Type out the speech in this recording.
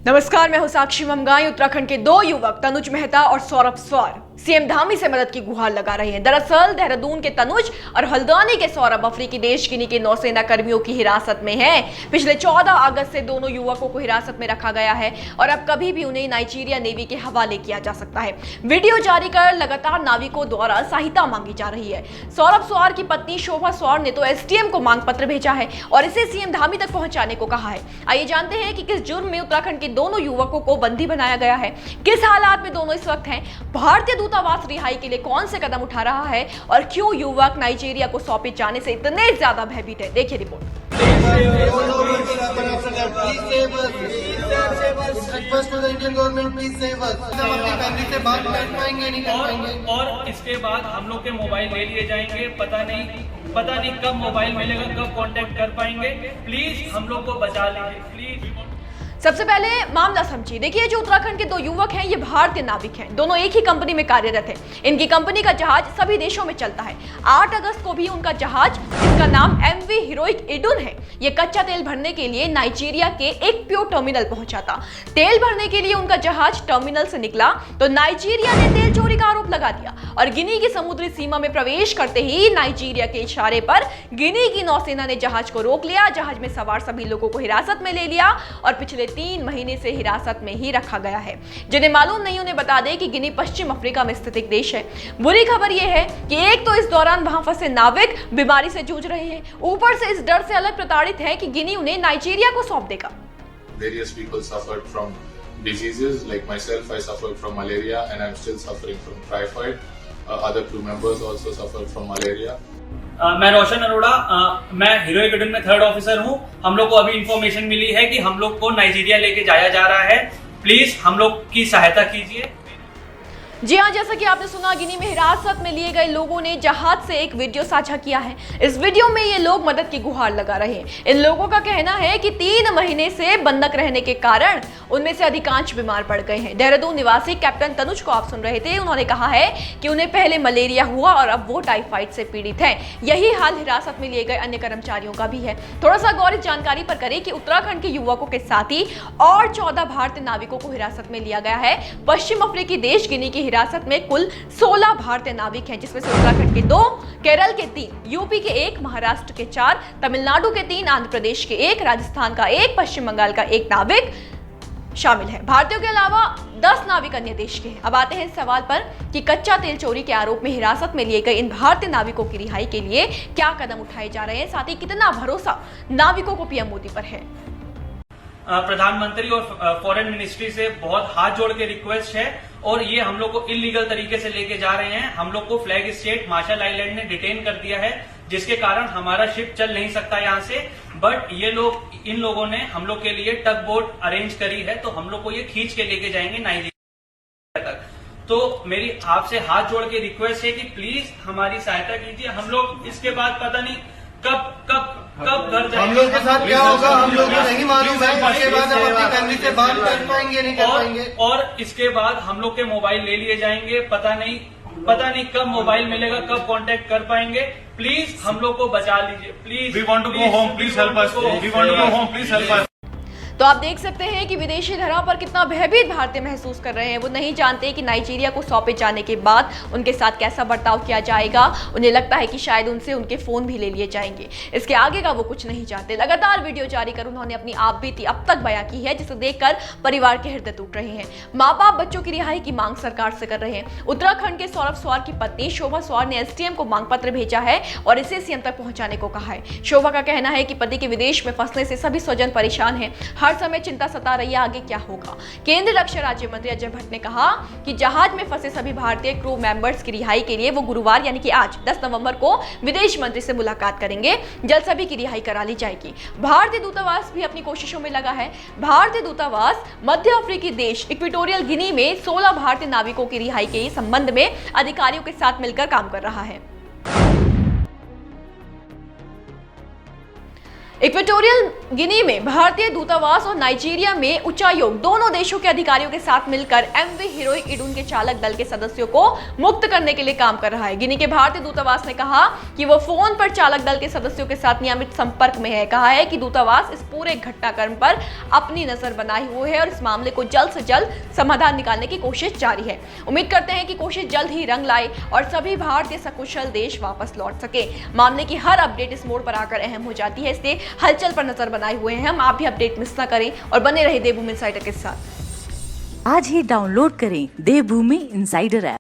नमस्कार, मैं हूं साक्षी ममगाई। उत्तराखंड के दो युवक तनुज मेहता और सौरभ स्वार सीएम धामी से मदद की गुहार लगा रहे हैं। दरअसल देहरादून के तनुज और हल्द्वानी के सौरभ अफ्रीकी देश गिनी के नौसेना कर्मियों की हिरासत में हैं। पिछले 14 अगस्त से दोनों युवकों को हिरासत में रखा गया है और अब कभी भी उन्हें नाइजीरिया नेवी के हवाले किया जा सकता है। वीडियो जारी कर लगातार नाविकों द्वारा सहायता मांगी जा रही है। सौरभ स्वार की पत्नी शोभा स्वार ने तो एसडीएम को मांग पत्र भेजा है और इसे सीएम धामी तक पहुंचाने को कहा है। आइए जानते हैं कि किस जुर्म में उत्तराखंड के दोनों युवकों को बंदी बनाया गया है, किस हालात में दोनों इस वक्त हैं, भारतीय दूतावास रिहाई के लिए कौन से कदम उठा रहा है और क्यों युवक नाइजीरिया को सौंपे जाने से इतने ज्यादा भयभीत है। देखिए रिपोर्ट। और इसके बाद हम लोग के मोबाइल ले लिए जाएंगे। पता नहीं कब मोबाइल मिलेगा, कब कांटेक्ट कर पाएंगे। प्लीज हम लोग को बचा लीजिए प्लीज। सबसे पहले मामला समझिए। देखिए, जो उत्तराखंड के दो युवक हैं ये भारतीय नाविक हैं। दोनों एक ही कंपनी में कार्यरत हैं। इनकी कंपनी का जहाज सभी देशों में चलता है। 8 अगस्त को भी उनका जहाज, जिसका नाम MV हीरोइक इडुन है, ये कच्चा तेल भरने के लिए नाइजीरिया के एक प्यो टर्मिनल पहुंचा था। तेल भरने के लिए उनका जहाज टर्मिनल से निकला तो नाइजीरिया ने तेल चोरी का आरोप लगा दिया और गिनी की समुद्री सीमा में प्रवेश करते ही नाइजीरिया के इशारे पर गिनी की नौसेना ने जहाज को रोक लिया। जहाज में सवार सभी लोगों को हिरासत में ले लिया और पिछले 3 महीने से हिरासत में ही रखा गया है। जिन्हें मालूम नहीं उन्हें बता दें कि गिनी पश्चिम अफ्रीका में स्थित एक देश है। बुरी खबर यह है कि एक तो इस दौरान वहां फंसे नाविक बीमारी से जूझ रहे हैं, ऊपर से इस डर से अलग प्रताड़ित है कि गिनी उन्हें नाइजीरिया को सौंप देगा। Various people suffered from diseases. Like myself, I suffered from malaria and I'm still suffering from typhoid. Other crew members also suffered from malaria. मैं रोशन अरोड़ा, मैं हीरोइक इडुन में 3rd ऑफिसर हूं। हम लोग को अभी इंफॉर्मेशन मिली है कि हम लोग को नाइजीरिया लेके जाया जा रहा है। प्लीज हम लोग की सहायता कीजिए। जी हाँ, जैसा कि आपने सुना, गिनी में हिरासत में लिए गए लोगों ने जहाज से एक वीडियो साझा किया है। इस वीडियो में ये लोग मदद की गुहार लगा रहे हैं। इन लोगों का कहना है कि 3 महीने से बंधक रहने के कारण उनमें से अधिकांश बीमार पड़ गए हैं। देहरादून निवासी कैप्टन तनुज को आप सुन रहे थे। उन्होंने कहा है कि उन्हें पहले मलेरिया हुआ और अब वो टाइफाइड से पीड़ित हैं। यही हाल हिरासत में लिए गए अन्य कर्मचारियों का भी है। थोड़ा सा गौर इस जानकारी पर करें कि उत्तराखंड के युवकों के साथ ही और 14 भारतीय नाविकों को हिरासत में लिया गया है। पश्चिम अफ्रीकी देश गिनी की हिरासत में कुल 16 भारतीय नाविक हैं, जिसमें से उत्तराखंड के 2, केरल के 3, यूपी के 1, महाराष्ट्र के 4, तमिलनाडु के 3, आंध्र प्रदेश के 1, राजस्थान का 1, पश्चिम बंगाल का 1 नाविक शामिल है। भारतीयों के अलावा 10 नाविक अन्य देश के हैं। अब आते हैं इस सवाल पर कि कच्चा तेल चोरी के आरोप में हिरासत में लिए गए इन भारतीय नाविकों की रिहाई के लिए क्या कदम उठाए जा रहे हैं, साथ ही कितना भरोसा नाविकों को पीएम मोदी पर है। प्रधानमंत्री और फॉरेन मिनिस्ट्री से बहुत हाथ जोड़ के रिक्वेस्ट है और ये हम लोग को इलीगल तरीके से लेके जा रहे हैं। हम लोग को फ्लैग स्टेट मार्शल आइलैंड ने डिटेन कर दिया है, जिसके कारण हमारा शिप चल नहीं सकता यहाँ से। बट इन लोगों ने हम लोग के लिए टग बोट अरेंज करी है, तो हम लोग को ये खींच के लेके जाएंगे नाइजीरिया तक। तो मेरी आपसे हाथ जोड़ के रिक्वेस्ट है कि प्लीज हमारी सहायता कीजिए। हम लोग इसके बाद पता नहीं कब घर जाएंगे। हम लोग के साथ क्या होगा हम लोग को नहीं मालूम है। इसके बाद हम अपनी फैमिली से बात कर पाएंगे नहीं कर पाएंगे। और इसके बाद हम लोग के मोबाइल ले लिए जाएंगे। पता नहीं कब मोबाइल मिलेगा, कब कांटेक्ट कर पाएंगे। प्लीज हम लोग को बचा लीजिए please. We want to go home, please help us. We want to go home, please help us. तो आप देख सकते हैं कि विदेशी धरा पर कितना भयभीत भारतीय महसूस कर रहे हैं। वो नहीं जानते कि नाइजीरिया को सौंपे जाने के बाद उनके साथ कैसा बर्ताव किया जाएगा। उन्हें लगता है कि शायद उनसे उनके फोन भी ले लिए जाएंगे। इसके आगे का वो कुछ नहीं चाहते। लगातार वीडियो जारी कर उन्होंने अपनी आपबीती अब तक बयां की है, जिसे देखकर परिवार के हृदय टूट रहे हैं। माँ बाप बच्चों की रिहाई की मांग सरकार से कर रहे हैं। उत्तराखंड के सौरभ स्वार की पत्नी शोभा स्वार ने एसडीएम को मांग पत्र भेजा है और इसे सीएम तक पहुंचाने को कहा है। शोभा का कहना है कि पति के विदेश में फंसने से सभी स्वजन परेशान हैं। हर समय चिंता सता रही है आगे क्या होगा। केंद्रीय रक्षा राज्य मंत्री अजय भट्ट ने कहा कि जहाज में फंसे सभी भारतीय क्रू मेंबर्स की रिहाई के लिए वो गुरुवार यानी कि आज 10 नवंबर को विदेश मंत्री से मुलाकात करेंगे। जल्द सभी की रिहाई करा ली जाएगी। भारतीय दूतावास भी अपनी कोशिशों में लगा है। भारतीय दूतावास मध्य अफ्रीकी देश इक्वेटोरियल गिनी में 16 भारतीय नाविकों की रिहाई के संबंध में अधिकारियों के साथ मिलकर काम कर रहा है। इक्वेटोरियल गिनी में भारतीय दूतावास और नाइजीरिया में उच्चायोग दोनों देशों के अधिकारियों के साथ मिलकर एमवी हीरोइक इडून के चालक दल के सदस्यों को मुक्त करने के लिए काम कर रहा है। गिनी के भारतीय दूतावास ने कहा कि वो फोन पर चालक दल के सदस्यों के साथ नियमित संपर्क में है। कहा है कि दूतावास इस पूरे घटनाक्रम पर अपनी नजर बनाए हुए है और इस मामले को जल्द से जल्द समाधान निकालने की कोशिश जारी है। उम्मीद करते हैं कि कोशिश जल्द ही रंग लाए और सभी भारतीय सकुशल देश वापस लौट सके। मामले की हर अपडेट इस मोड़ पर आकर अहम हो जाती है, इसलिए हलचल पर नजर बनाए हुए हैं हम। आप भी अपडेट मिस ना करें और बने रहे देवभूमि इनसाइडर के साथ। आज ही डाउनलोड करें देवभूमि इनसाइडर ऐप।